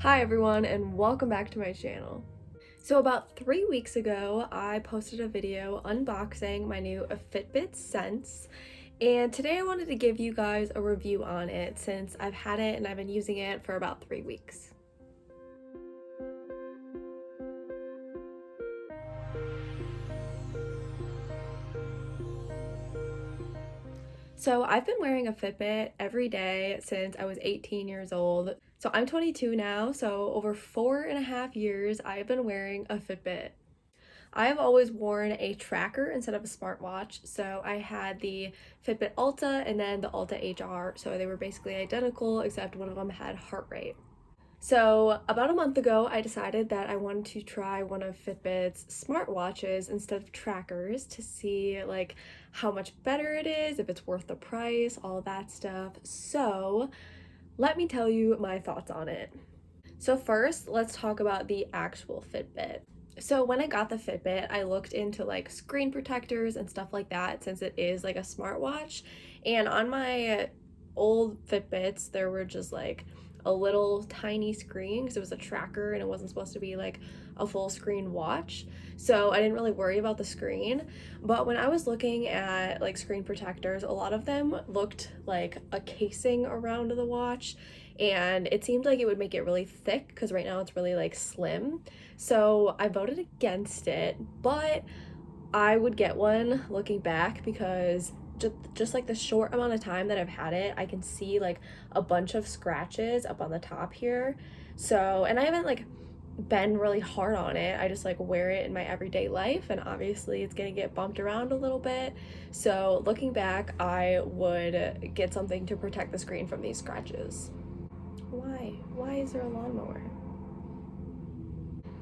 Hi everyone and welcome back to my channel. So about 3 weeks ago, I posted a video unboxing my new Fitbit Sense, and today I wanted to give you guys a review on it since I've had it and I've been using it for about 3 weeks. So I've been wearing a Fitbit every day since I was 18 years old. So I'm 22 now, so over 4.5 years I've been wearing a Fitbit. I have always worn a tracker instead of a smartwatch, so I had the Fitbit Ulta and then the Ulta HR, so they were basically identical except one of them had heart rate. So about a month ago, I decided that I wanted to try one of Fitbit's smartwatches instead of trackers to see like how much better it is, if it's worth the price, all that stuff. So let me tell you my thoughts on it. So first, let's talk about the actual Fitbit. So when I got the Fitbit, I looked into like screen protectors and stuff like that since it is like a smartwatch. And on my old Fitbits, there were just like a little tiny screen because it was a tracker and it wasn't supposed to be like a full screen watch. So I didn't really worry about the screen. But when I was looking at like screen protectors, a lot of them looked like a casing around the watch, and it seemed like it would make it really thick because right now it's really like slim. So I voted against it, but I would get one looking back because just like the short amount of time that I've had it, I can see like a bunch of scratches up on the top here. So, and I haven't like been really hard on it. I just like wear it in my everyday life, and obviously it's gonna get bumped around a little bit. So looking back, I would get something to protect the screen from these scratches. Why is there a lawnmower?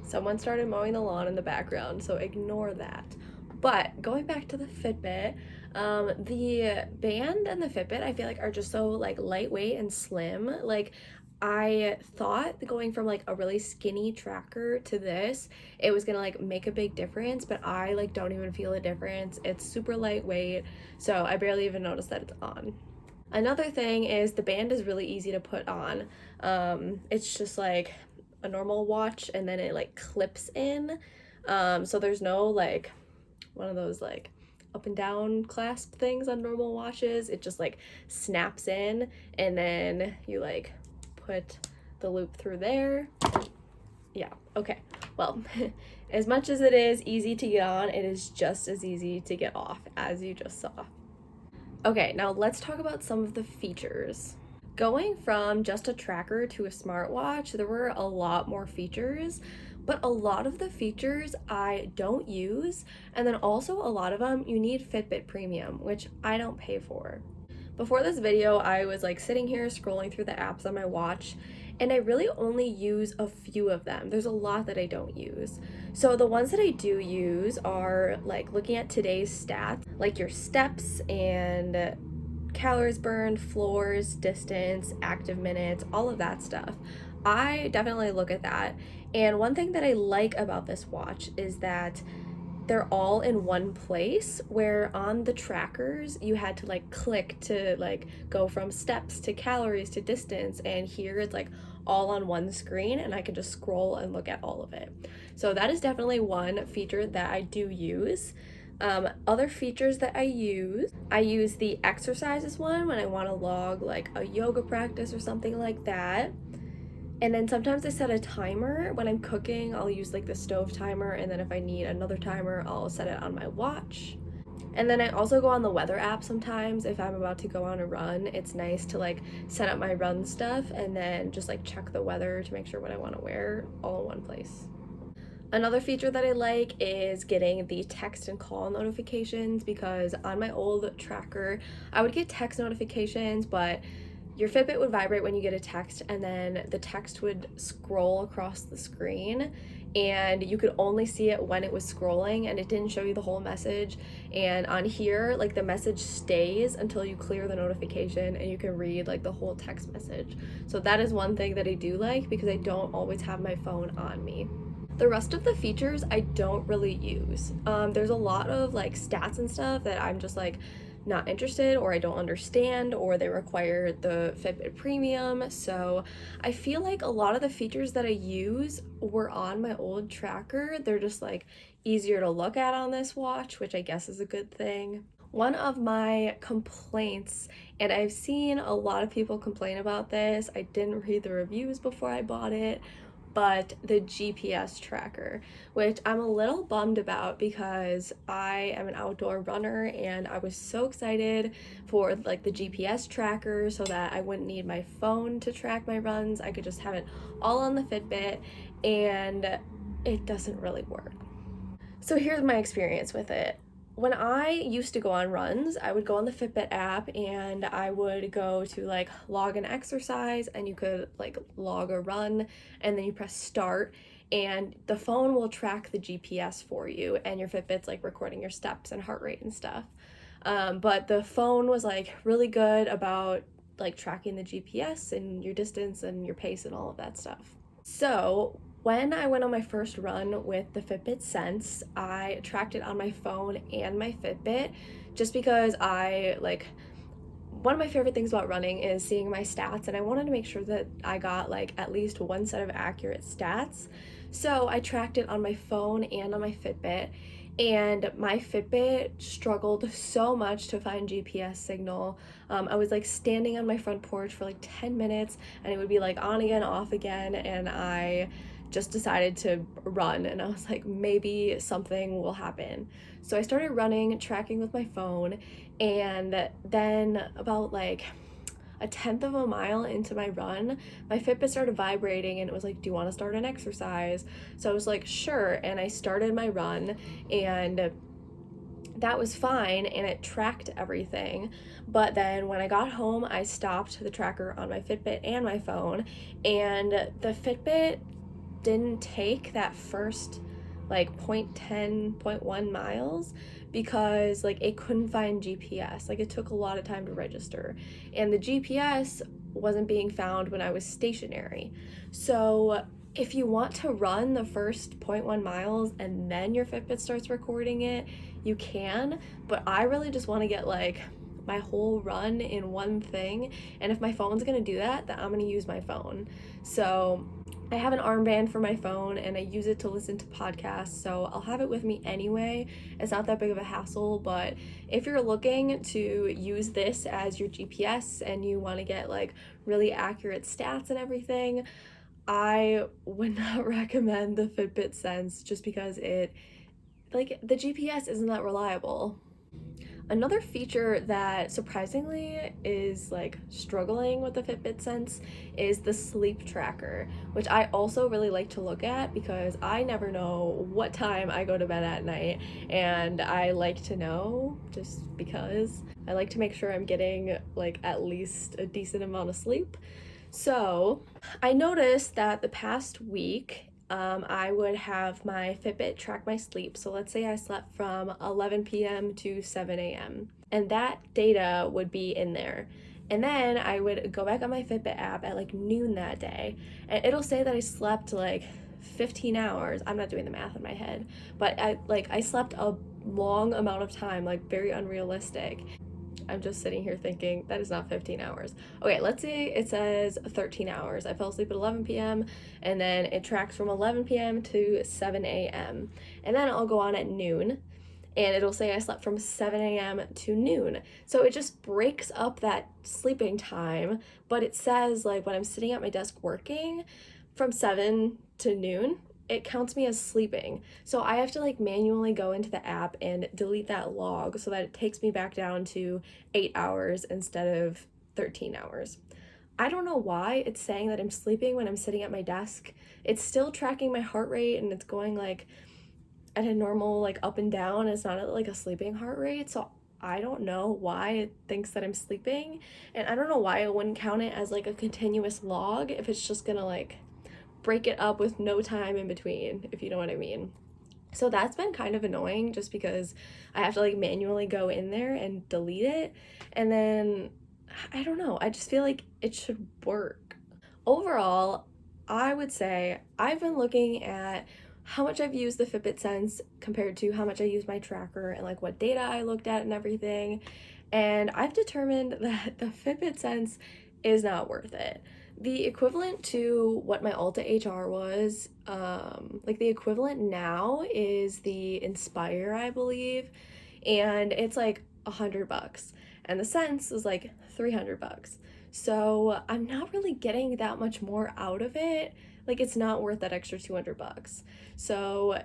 Someone started mowing the lawn in the background, so ignore that. But going back to the Fitbit, the band and the Fitbit I feel like are just so like lightweight and slim. Like I thought going from like a really skinny tracker to this, it was gonna like make a big difference, but I like don't even feel a difference. It's super lightweight, so I barely even notice that it's on. Another thing is the band is really easy to put on. It's just like a normal watch and then it like clips in. So there's no like one of those like up and down clasp things on normal watches. It just like snaps in and then you like put the loop through there. Yeah, okay. Well, as much as it is easy to get on, it is just as easy to get off, as you just saw. Okay, now let's talk about some of the features. Going from just a tracker to a smartwatch, there were a lot more features, but a lot of the features I don't use, and then also a lot of them you need Fitbit Premium, which I don't pay for. Before this video, I was like sitting here scrolling through the apps on my watch, and I really only use a few of them. There's a lot that I don't use. So the ones that I do use are like looking at today's stats, like your steps and calories burned, floors, distance, active minutes, all of that stuff. I definitely look at that. And one thing that I like about this watch is that they're all in one place, where on the trackers you had to like click to like go from steps to calories to distance, and here it's like all on one screen and I can just scroll and look at all of it. So that is definitely one feature that I do use. Other features that I use the exercises one when I want to log like a yoga practice or something like that. And then sometimes I set a timer. When I'm cooking, I'll use like the stove timer, and then if I need another timer, I'll set it on my watch. And then I also go on the weather app sometimes if I'm about to go on a run. It's nice to like set up my run stuff and then just like check the weather to make sure what I want to wear all in one place. Another feature that I like is getting the text and call notifications, because on my old tracker, I would get text notifications, but your Fitbit would vibrate when you get a text, and then the text would scroll across the screen and you could only see it when it was scrolling, and it didn't show you the whole message. And on here, like the message stays until you clear the notification and you can read like the whole text message. So that is one thing that I do like because I don't always have my phone on me. The rest of the features I don't really use. There's a lot of like stats and stuff that I'm just like not interested, or I don't understand, or they require the Fitbit Premium. So I feel like a lot of the features that I use were on my old tracker. They're just like easier to look at on this watch, which I guess is a good thing. One of my complaints, and I've seen a lot of people complain about this, I didn't read the reviews before I bought it, but the GPS tracker, which I'm a little bummed about because I am an outdoor runner and I was so excited for like the GPS tracker so that I wouldn't need my phone to track my runs. I could just have it all on the Fitbit, and it doesn't really work. So here's my experience with it. When I used to go on runs, I would go on the Fitbit app and I would go to like log an exercise, and you could like log a run, and then you press start and the phone will track the GPS for you, and your Fitbit's like recording your steps and heart rate and stuff. But the phone was like really good about like tracking the GPS and your distance and your pace and all of that stuff. So when I went on my first run with the Fitbit Sense, I tracked it on my phone and my Fitbit just because one of my favorite things about running is seeing my stats, and I wanted to make sure that I got like at least one set of accurate stats. So I tracked it on my phone and on my Fitbit, and my Fitbit struggled so much to find GPS signal. I was like standing on my front porch for like 10 minutes and it would be like on again, off again, and I just decided to run, and I was like, maybe something will happen. So I started running, tracking with my phone, and then about like a tenth of a mile into my run, my Fitbit started vibrating and it was like, do you want to start an exercise? So I was like, sure. And I started my run, and that was fine and it tracked everything. But then when I got home, I stopped the tracker on my Fitbit and my phone, and the Fitbit didn't take that first like 0.1 miles because like it couldn't find GPS. Like it took a lot of time to register, and the GPS wasn't being found when I was stationary. So if you want to run the first 0.1 miles and then your Fitbit starts recording it, you can, but I really just want to get like my whole run in one thing, and if my phone's gonna do that, then I'm gonna use my phone. So I have an armband for my phone and I use it to listen to podcasts, so I'll have it with me anyway. It's not that big of a hassle, but if you're looking to use this as your GPS and you want to get like really accurate stats and everything, I would not recommend the Fitbit Sense just because the GPS isn't that reliable. Another feature that surprisingly is like struggling with the Fitbit Sense is the sleep tracker, which I also really like to look at because I never know what time I go to bed at night, and I like to know just because I like to make sure I'm getting like at least a decent amount of sleep. So I noticed that the past week, I would have my Fitbit track my sleep. So let's say I slept from 11 p.m. to 7 a.m., and that data would be in there. And then I would go back on my Fitbit app at like noon that day, and it'll say that I slept like 15 hours. I'm not doing the math in my head, but I slept a long amount of time, like very unrealistic. I'm just sitting here thinking that is not 15 hours. Okay, let's say it says 13 hours. I fell asleep at 11 p.m. and then it tracks from 11 p.m. to 7 a.m. And then I'll go on at noon and it'll say I slept from 7 a.m. to noon. So it just breaks up that sleeping time, but it says like when I'm sitting at my desk working from 7 to noon, it counts me as sleeping. So I have to like manually go into the app and delete that log so that it takes me back down to 8 hours instead of 13 hours. I don't know why it's saying that I'm sleeping when I'm sitting at my desk. It's still tracking my heart rate and it's going like at a normal like up and down. It's not at like a sleeping heart rate. So I don't know why it thinks that I'm sleeping, and I don't know why it wouldn't count it as like a continuous log if it's just gonna like break it up with no time in between, if you know what I mean. So that's been kind of annoying just because I have to like manually go in there and delete it. And then I don't know, I just feel like it should work. Overall, I would say I've been looking at how much I've used the Fitbit Sense compared to how much I use my tracker and like what data I looked at and everything. and I've determined that the Fitbit Sense is not worth it. The equivalent to what my Ulta HR was, like the equivalent now is the Inspire, I believe, and it's like $100, and the Sense is like $300. So I'm not really getting that much more out of it. Like it's not worth that extra $200. So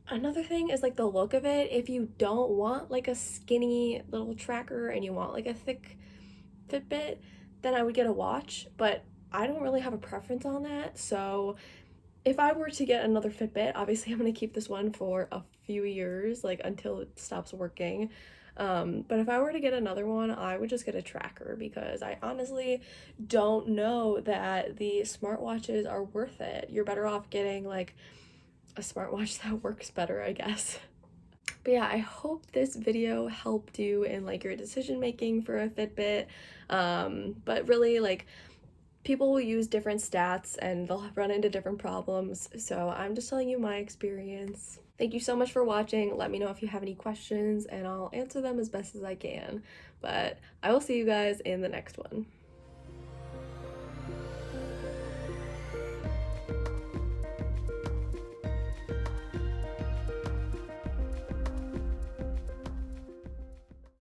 another thing is like the look of it. If you don't want like a skinny little tracker and you want like a thick Fitbit, then I would get a watch, but I don't really have a preference on that. So if I were to get another Fitbit, obviously I'm going to keep this one for a few years, like until it stops working. But if I were to get another one, I would just get a tracker because I honestly don't know that the smartwatches are worth it. You're better off getting like a smartwatch that works better, I guess. But yeah, I hope this video helped you in like your decision making for a Fitbit. But really, like, people will use different stats and they'll run into different problems. So I'm just telling you my experience. Thank you so much for watching. Let me know if you have any questions and I'll answer them as best as I can. But I will see you guys in the next one.